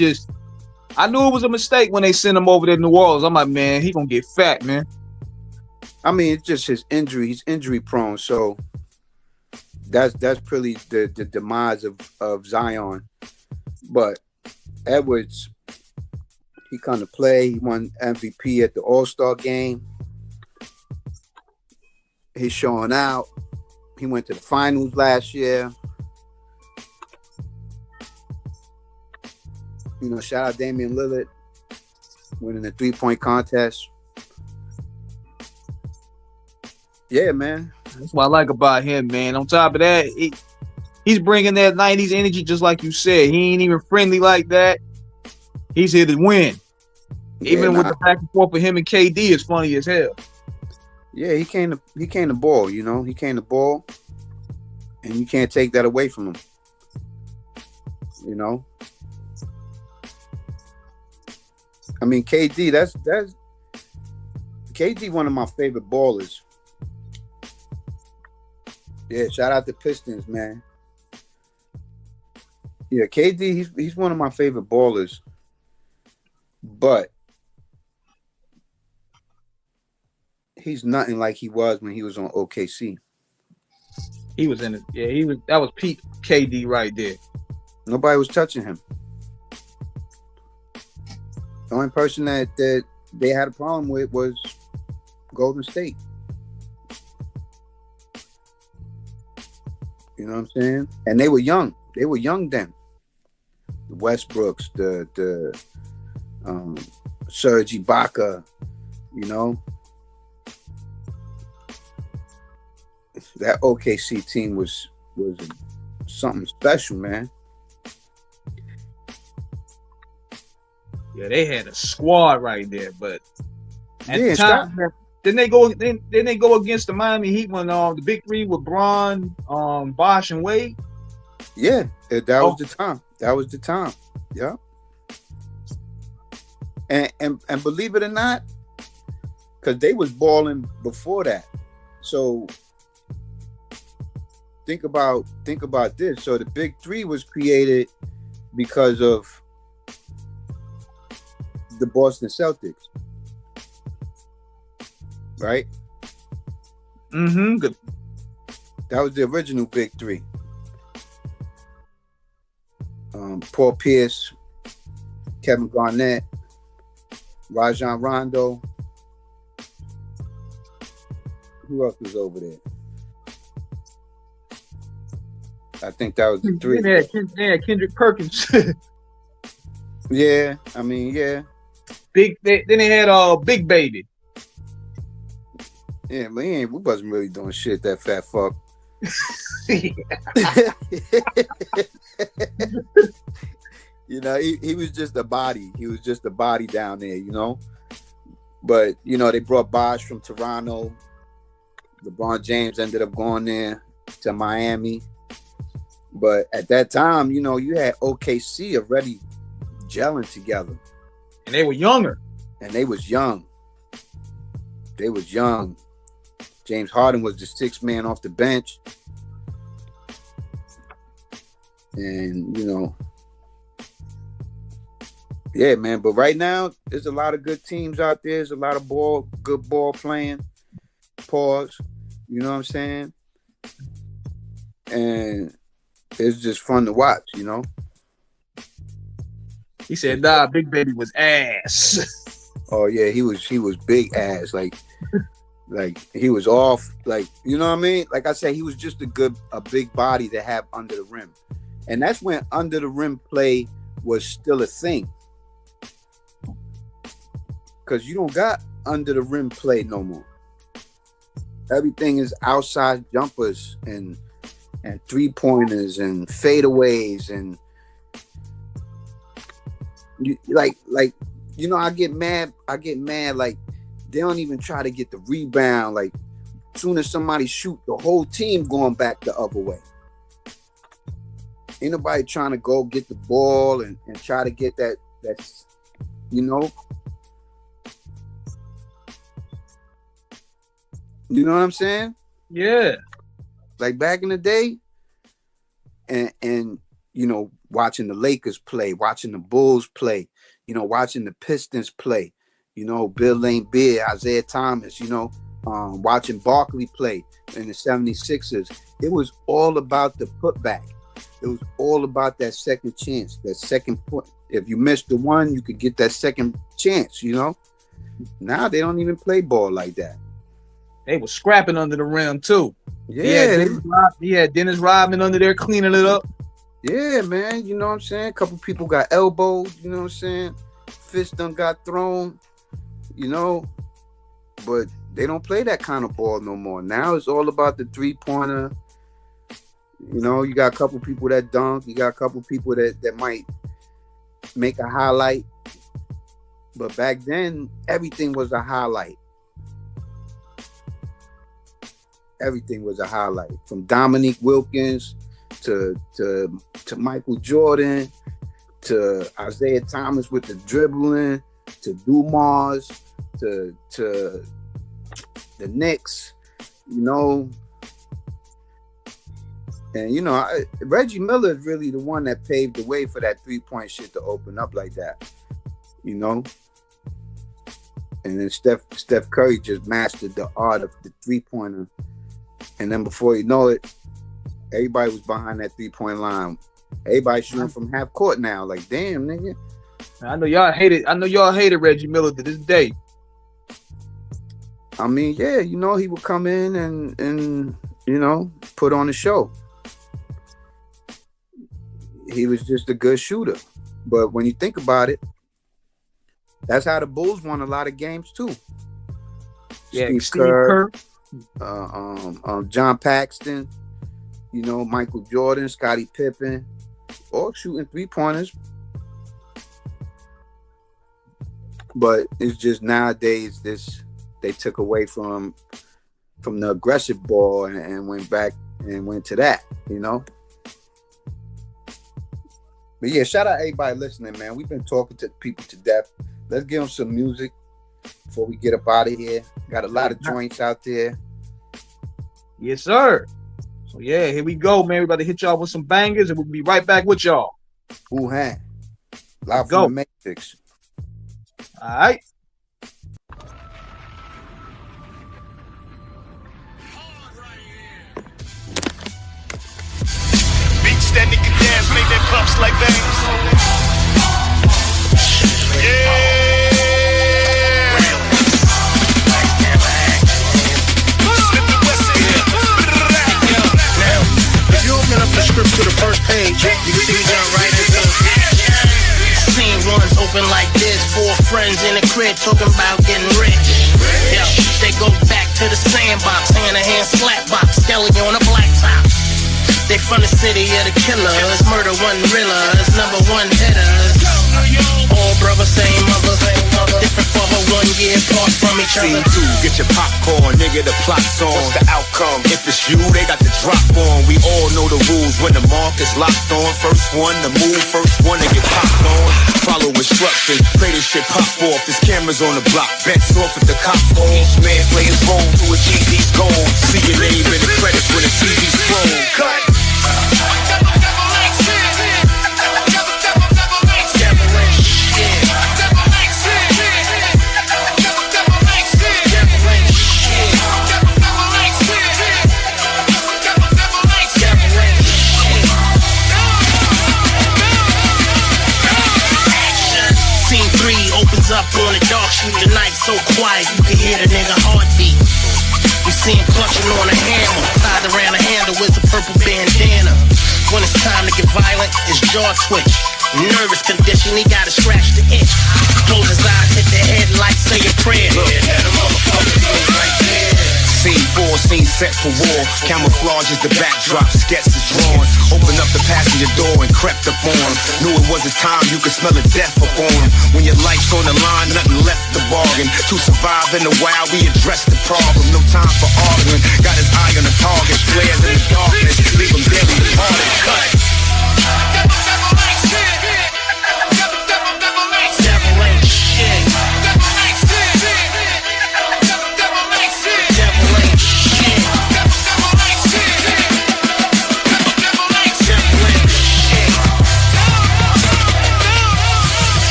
I knew it was a mistake when they sent him over to New Orleans. I'm like, man, he gonna get fat, man. I mean, it's just his injury. He's injury prone, so that's pretty the demise of Zion. But Edwards, he come to play. He won MVP at the All-Star game. He's showing out. He went to the finals last year. You know, shout out Damian Lillard winning the 3-point contest. Yeah, man. That's what I like about him, man. On top of that, he's bringing that 90s energy just like you said. He ain't even friendly like that. He's here to win. Even with the back and forth with him and KD is funny as hell. Yeah, he came to ball, you know. He came to ball, and you can't take that away from him. You know? I mean, KD, that's KD, one of my favorite ballers. Yeah, shout out to Pistons, man. Yeah, KD, he's one of my favorite ballers. But he's nothing like he was when he was on OKC. He was in it. Yeah, that was peak KD right there. Nobody was touching him. The only person that they had a problem with was Golden State. You know what I'm saying? And they were young. They were young then. The Westbrooks, the Serge Ibaka, you know. That OKC team was something special, man. Yeah, they had a squad right there, but at yeah, the time, then they go against the Miami Heat when the big three with Bron, Bosh, and Wade. Yeah, that was the time. That was the time. Yeah. And believe it or not, because they was balling before that. So think about this. So the big three was created because of the Boston Celtics. Right? Mm-hmm. Good. That was the original big three. Paul Pierce, Kevin Garnett, Rajon Rondo. Who else was over there? I think that was the three. Yeah, Kendrick Perkins. Yeah, I mean, yeah. Then they had Big Baby. Yeah, but we wasn't really doing shit, that fat fuck. You know, he was just a body. He was just a body down there, you know. But, you know, they brought Bosh from Toronto. LeBron James ended up going there. to Miami. But at that time, you know, you had OKC already gelling together. And they were younger. And they was young. They was young. James Harden was the sixth man off the bench. And, you know, yeah, man. But right now, there's a lot of good teams out there. There's a lot of good ball playing. Pause. You know what I'm saying? And it's just fun to watch, you know? He said, nah, Big Baby was ass. Oh, yeah, he was big ass. Like he was off. Like, you know what I mean? Like I said, he was just a big body to have under the rim. And that's when under the rim play was still a thing. Because you don't got under the rim play no more. Everything is outside jumpers and 3-pointers and fadeaways and you know, I get mad like they don't even try to get the rebound. Like as soon as somebody shoot, the whole team going back the other way. Ain't nobody trying to go get the ball and try to get that you know. You know what I'm saying? Yeah. Like back in the day, and you know, watching the Lakers play, watching the Bulls play, you know, watching the Pistons play, you know, Bill Lane Beard, Isaiah Thomas, you know, watching Barkley play in the 76ers. It was all about the putback. It was all about that second chance, that second point. If you missed the one, you could get that second chance, you know? Now they don't even play ball like that. They were scrapping under the rim too. Yeah. He had Dennis Rodman under there cleaning it up. Yeah, man. You know what I'm saying? A couple people got elbowed, you know what I'm saying? Fist done got thrown, you know? But they don't play that kind of ball no more. Now it's all about the 3-pointer. You know, you got a couple people that dunk. You got a couple people that might make a highlight. But back then, everything was a highlight. Everything was a highlight. From Dominique Wilkins to Michael Jordan to Isaiah Thomas with the dribbling to Dumas to the Knicks, you know. And, you know, Reggie Miller is really the one that paved the way for that 3-point shit to open up like that, you know. And then Steph Curry just mastered the art of the 3-pointer. And then before you know it, everybody was behind that 3-point line. Everybody shooting from half court now. Like, damn, nigga. I know y'all hated Reggie Miller to this day. I mean, yeah, you know, he would come in and you know, put on a show. He was just a good shooter. But when you think about it, that's how the Bulls won a lot of games too. Yeah, Steve Kerr. John Paxton, you know, Michael Jordan, Scottie Pippen, all shooting 3-pointers. But it's just nowadays they took away from the aggressive ball and went back and went to that, you know. But yeah, shout out everybody listening, man. We've been talking to people to death. Let's give them some music before we get up out of here. Got a lot of joints out there. Yes, sir. So yeah, here we go, man. We about to hit y'all with some bangers, and we'll be right back with y'all. Live from the Matrix. All right. Beats that nigga dance, make that pumps like veins. Yeah. Up the script to the first page, you can see we jump right into it. Scene runs open like this, 4 friends in the crib talking about getting rich. Yeah, they go back to the sandbox, hand-to-hand slap box, Skelly on a blacktop. They from the city of the killers, murder one realers, #1 hitters. All brothers, same mother, different father, 1 year apart from each other. Scene 2, get your popcorn, nigga, the plot's on. What's the outcome? If it's you, they got the drop on. when the mark is locked on. First one to move, first one to get popped on. Follow instructions, pray this shit pop off. There's cameras on the block, bets off at the cops call. Each man play his role to achieve these goals. See your name in the credits when the TV scroll. Cut! Up on the dark street tonight, so quiet you can hear the nigga heartbeat. You see him clutching on a hammer, tied around a handle with a purple bandana. When it's time to get violent, his jaw twitch. Nervous condition, he gotta scratch the itch. Close his eyes, hit the head like say a prayer. Look, yeah, the motherfucker goes right there. Scene 4, scene set for war. Camouflage is the backdrop, sketch is drawn. Open up the passenger door and crept up on him. Knew it was a time you could smell the death up on him. When your life's on the line, nothing left to bargain. To survive in the wild, we address the problem. No time for arguing. Got his eye on the target, flares in the darkness. Leave him dead with the party cut.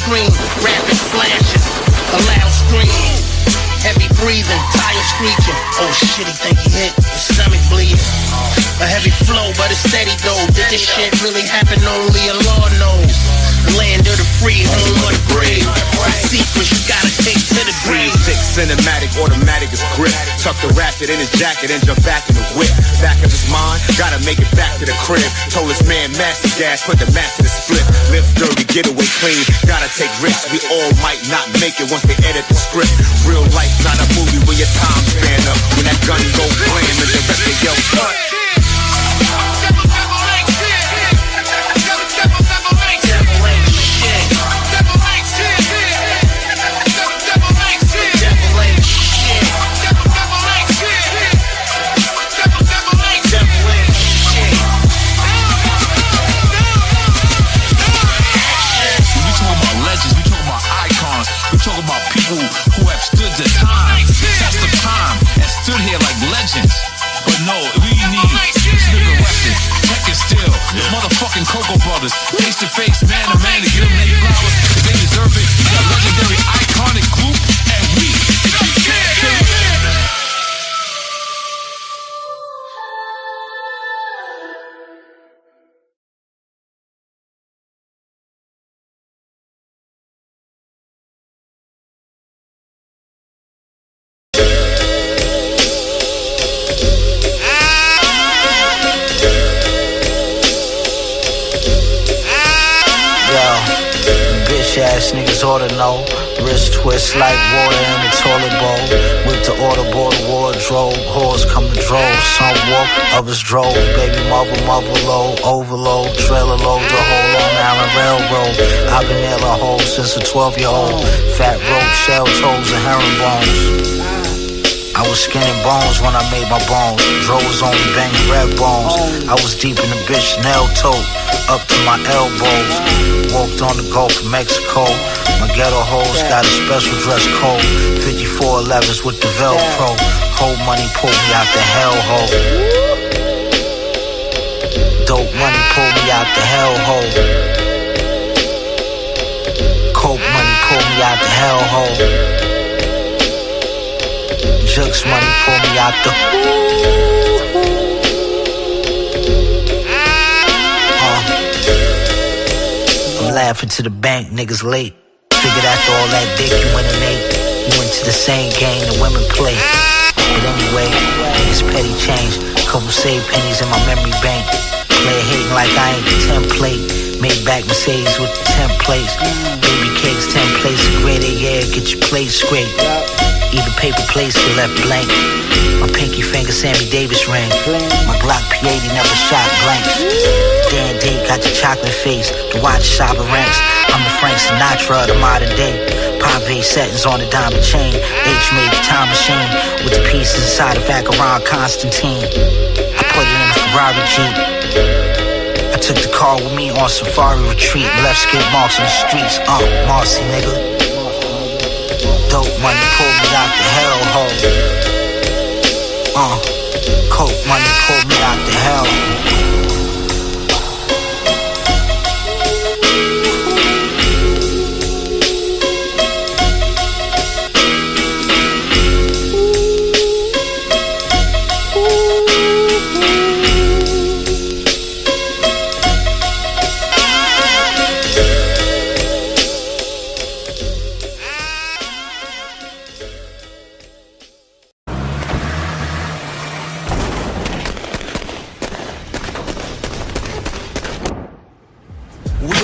Rapid flashes, a loud scream, heavy breathing, tire screeching. Oh shit, he think he hit, his stomach bleeding. A heavy flow, but it's steady though. Did this shit really happen? Only a Lord knows. The land of the free, home of the brave. Secrets you gotta take to the grave. 6 cinematic, automatic is grip. Tuck the ratchet in his jacket and jump back in the whip. Back of his mind, gotta make it back to the crib. Told his man, master gas, put the match to the split. Live dirty, get away clean, gotta take risks. We all might not make it once they edit the script. Real life, not a movie where your time span up. When that gun go blam and the rest of yell cut. Who have stood the time, test of time, and stood here like legends. But no, we need this nigga arrested, tech is still, the motherfucking Cocoa Brothers, face to face, man to man, to give them their flowers, cause they deserve it. That legendary, iconic group, and we, if you can't kill it. Ass niggas oughta know. Wrist twist like water in a toilet bowl. With the order, bought a wardrobe. Whores come to drove. Some walk, others drove. Baby mother load. Overload, trailer load. The whole Long Island Railroad. I've been there a hole since a 12-year-old. Fat rope, shell toes, and herringbones. I was skinning bones when I made my bones. Dros only banging red bones. I was deep in the bitch nail toe, up to my elbows. Walked on the Gulf of Mexico. My ghetto hoes got a special dress code. 5411s with the Velcro. Cold money pulled me out the hellhole. Dope money pulled me out the hellhole. Coke money pulled me out the hellhole. Jugs money pull me out the I'm laughing to the bank, niggas late. Figured after all that dick you went and ate. You went to the same game the women play. But anyway, niggas petty change. Couple saved pennies in my memory bank. Player hating like I ain't the template. Made back Mercedes with the templates. Baby cakes, 10 plates of grade A, yeah, get your plate scraped. Even paper plates get left blank. My pinky finger Sammy Davis ring. My Glock P80 never shot blanks. Dan D got your chocolate face. The watch shopper ranks. I'm the Frank Sinatra of the modern day. Pave settings on the diamond chain. H made the time machine with the pieces inside a Vacheron Constantine. I put it in a Ferrari Jeep. I took the car with me on safari retreat. Left skid marks in the streets. Marcy nigga. Dope money pulled me out the hellhole. Coke money pulled me out the hell.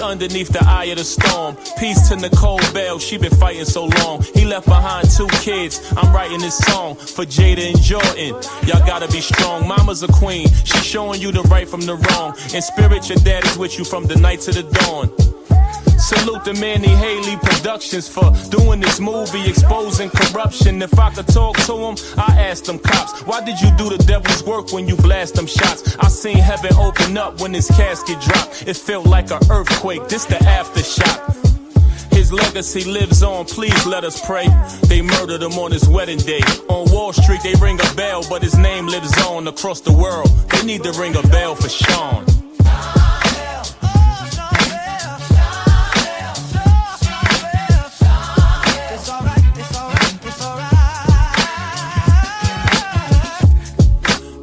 Underneath the eye of the storm. Peace to Nicole Bell, she been fighting so long. He left behind 2 kids. I'm writing this song for Jada and Jordan. Y'all gotta be strong. Mama's a queen. She's showing you the right from the wrong. In spirit, your dad is with you from the night to the dawn. Salute the Manny Haley Productions for doing this movie, exposing corruption. If I could talk to him, I asked them cops, why did you do the devil's work when you blast them shots? I seen heaven open up when his casket dropped. It felt like an earthquake, this the aftershock. His legacy lives on, please let us pray. They murdered him on his wedding day. On Wall Street they ring a bell, but his name lives on across the world. They need to ring a bell for Sean.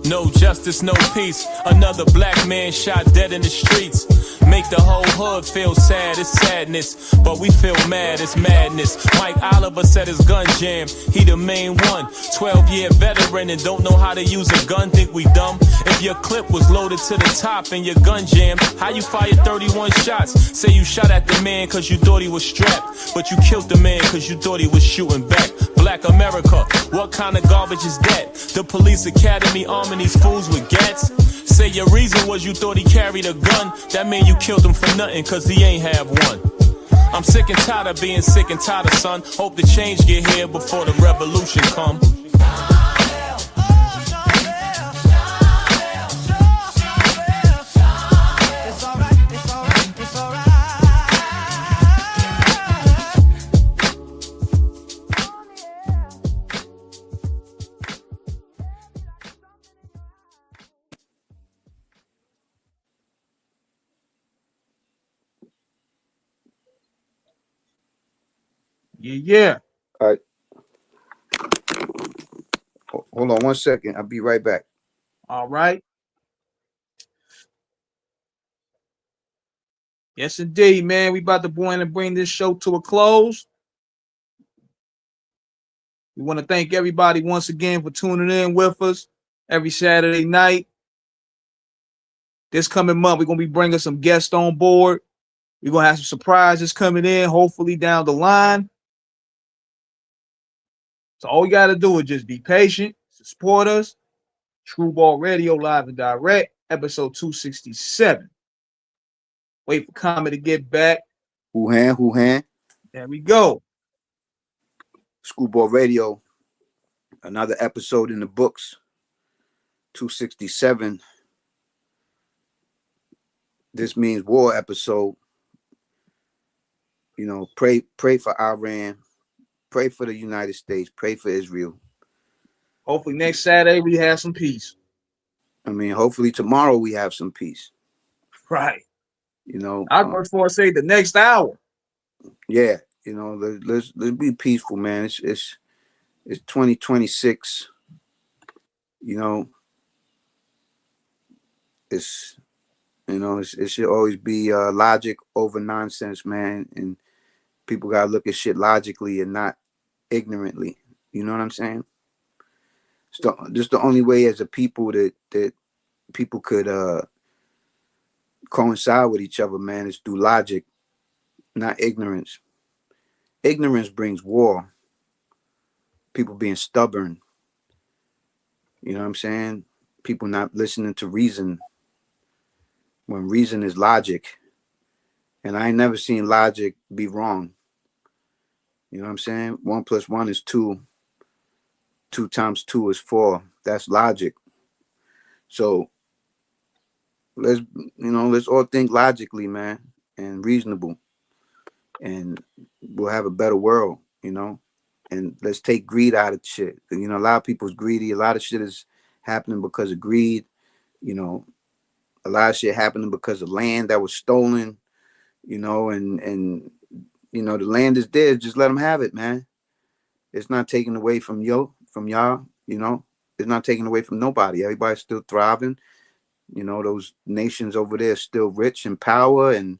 No justice, no peace. Another black man shot dead in the streets. Make the whole hood feel sad, it's sadness. But we feel mad, it's madness. Mike Oliver said his gun jam, he the main one. 12-year veteran and don't know how to use a gun, think we dumb? If your clip was loaded to the top and your gun jammed, how you fired 31 shots? Say you shot at the man cause you thought he was strapped, but you killed the man cause you thought he was shooting back. Black America, what kind of garbage is that? The police academy arming these fools with gats? Say your reason was you thought he carried a gun. That mean you killed him for nothing cause he ain't have one. I'm sick and tired of being sick and tired of son. Hope the change get here before the revolution come. Yeah. All right. Hold on 1 second. I'll be right back. All right. Yes, indeed, man. We about to go in and bring this show to a close. We want to thank everybody once again for tuning in with us every Saturday night. This coming month, we're going to be bringing some guests on board. We're going to have some surprises coming in, hopefully down the line. So all you got to do is just be patient, support us. Screwball Radio live and direct, episode 267. Wait for Comet to get back. Wuhan. There we go. Screwball Radio, another episode in the books. 267. This means war episode. You know, pray for Iran. Pray for the United States. Pray for Israel. Hopefully next Saturday we have some peace. I mean, hopefully tomorrow we have some peace. Right. You know, I'd much more say the next hour. Yeah, you know, let's be peaceful, man. It's 2026. You know, it should always be logic over nonsense, man. And people gotta look at shit logically and not ignorantly. You know what I'm saying? So just the only way as a people that people could coincide with each other, man, is through logic, not ignorance. Ignorance brings war. People being stubborn. You know what I'm saying? People not listening to reason when reason is logic. And I ain't never seen logic be wrong. You know what I'm saying? 1 + 1 is 2. 2 × 2 is 4. That's logic. So let's all think logically, man, and reasonable, and we'll have a better world, and let's take greed out of shit. A lot of people's greedy. A lot of shit is happening because of greed. A lot of shit happening because of land that was stolen, and the land is there. Just let them have it, man. It's not taken away from y'all, it's not taken away from nobody. Everybody's still thriving. Those nations over there are still rich in power, and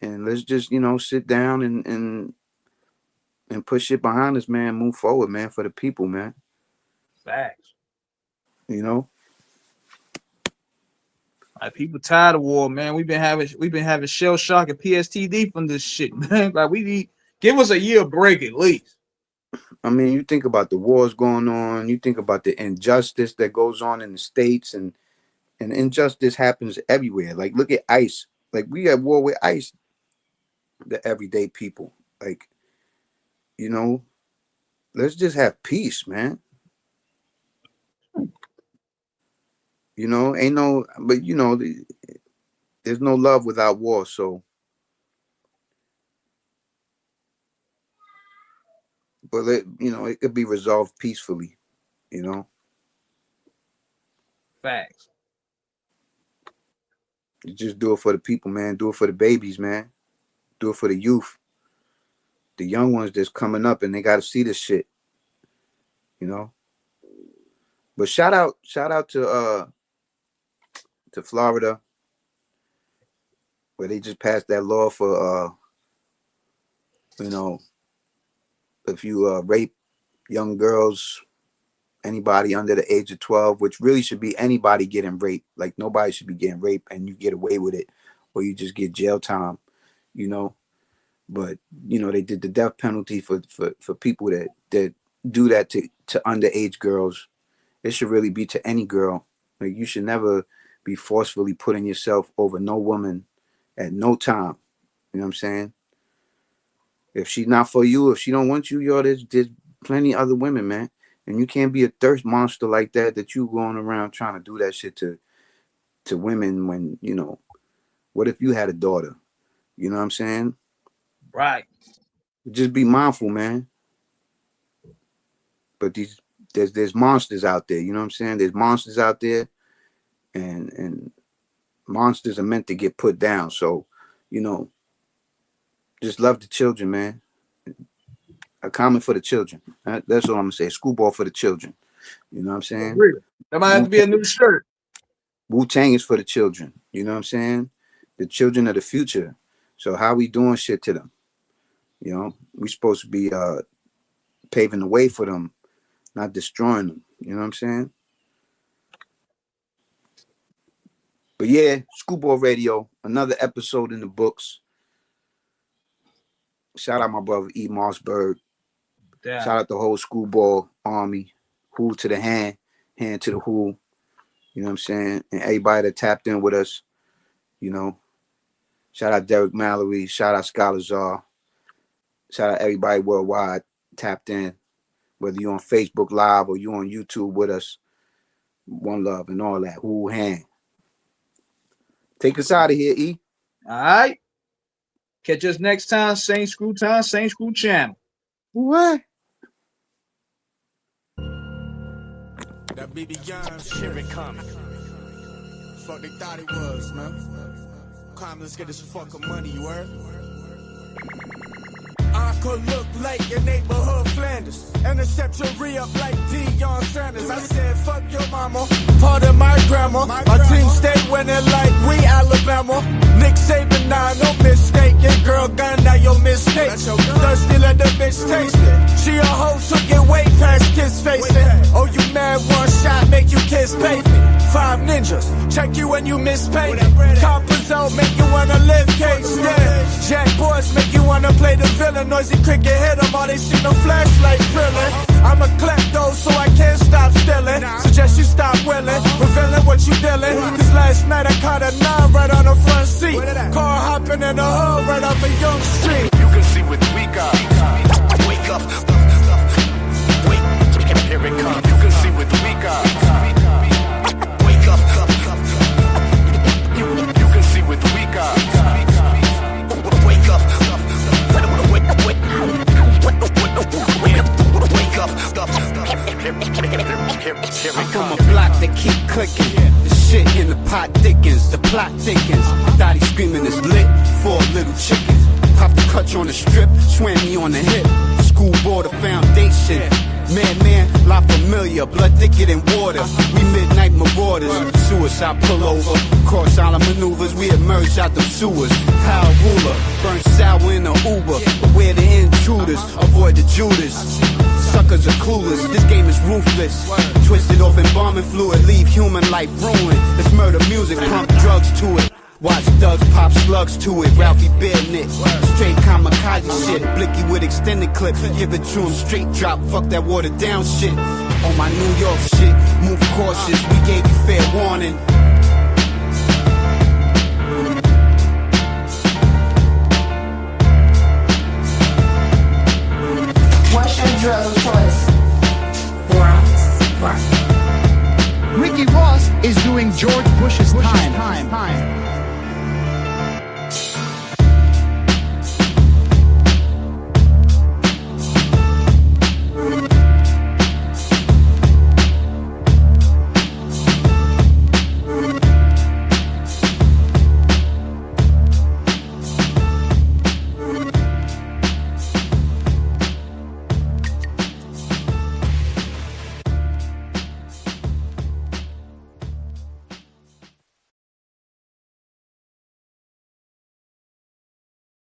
let's just, sit down and put shit behind us, man. Move forward, man, for the people, man. Facts. Like, people tired of war, man. We've been having shell shock and PTSD from this shit, man. Like, give us a year break at least. I mean, you think about the wars going on. You think about the injustice that goes on in the States, and injustice happens everywhere. Like, look at ICE. Like, we at war with ICE, the everyday people. Like, let's just have peace, man. There's no love without war. So, but it could be resolved peacefully, Facts. You just do it for the people, man. Do it for the babies, man. Do it for the youth, the young ones that's coming up, and they got to see this shit, But shout out to Florida, where they just passed that law for if you rape young girls, anybody under the age of 12, which really should be anybody getting raped. Like, nobody should be getting raped and you get away with it, or you just get jail time, But they did the death penalty for people that do that to underage girls. It should really be to any girl. Like, you should never be forcefully putting yourself over no woman at no time. You know what I'm saying? If she's not for you, if she don't want you, there's plenty other women, man. And you can't be a thirst monster like that you going around trying to do that shit to women when, what if you had a daughter? You know what I'm saying? Right. Just be mindful, man. But there's monsters out there, you know what I'm saying? There's monsters out there, and monsters are meant to get put down. So, just love the children, man. A comment for the children. That's all I'm gonna say. Screwball for the children. You know what I'm saying? That might have to be a new shirt. Wu-Tang is for the children. You know what I'm saying? The children of the future. So how we doing shit to them? We supposed to be paving the way for them, not destroying them. You know what I'm saying? But yeah, Screwball Radio, another episode in the books. Shout out my brother E. Mossberg. Damn. Shout out the whole Screwball army. Who to the hand to the who. You know what I'm saying? And everybody that tapped in with us, Shout out Derek Mallory. Shout out Scholazar. Shout out everybody worldwide tapped in. Whether you're on Facebook Live or you on YouTube with us. One love and all that. Who hand. Take us out of here, E. All right. Catch us next time. Same screw channel. What? That BB Young shit it coming. Fuck they thought it was, man. Come, let's get this fucking money, you heard? I could look like your neighborhood Flanders. Intercept your re-up like Deion Sanders. I said, fuck your mama, part of my grandma. My team stay winning like we Alabama. Nick Saban, nah, no mistake. Your girl gun, now your mistake. Thirsty, let the bitch taste it. She a hoe, took it way past kiss facing. Oh, you mad, one shot, make you kiss pavement. 5 ninjas, check you when you miss payment. Coppers out, make you wanna live cage, yeah. Jack boys make you wanna play the villain. Noisy cricket hit them, all they see no flashlight drilling. I'm a klepto, so I can't stop stealing. Suggest you stop willing, revealing what you dealing. Cause last night I caught a 9 right on the front seat. Car hopping in the hood right off a young street. You can see with weak eyes. from a block that keep clicking. The shit in the pot thickens, the plot thickens. Thought he screaming is lit for a little chicken. Pop the clutch on the strip, swam me on the hip. Screwball the foundation. Man, La Familia, blood thicker than water. We midnight marauders, suicide pullover. Cross island maneuvers, we emerge out the sewers. Power ruler, burn sour in a Uber. Beware the intruders, avoid the Judas. Suckers are clueless, this game is ruthless. Twisted off embalming fluid, leave human life ruined. It's murder music, pump drugs to it. Watch thugs pop slugs to it, Ralphie Barenit. Straight kamikaze shit, blicky with extended clip. Give it to him straight drop, fuck that watered down shit. On my New York shit, move cautious, we gave you fair warning. What's your drug of choice? Right. Ricky Ross is doing George Bush's time.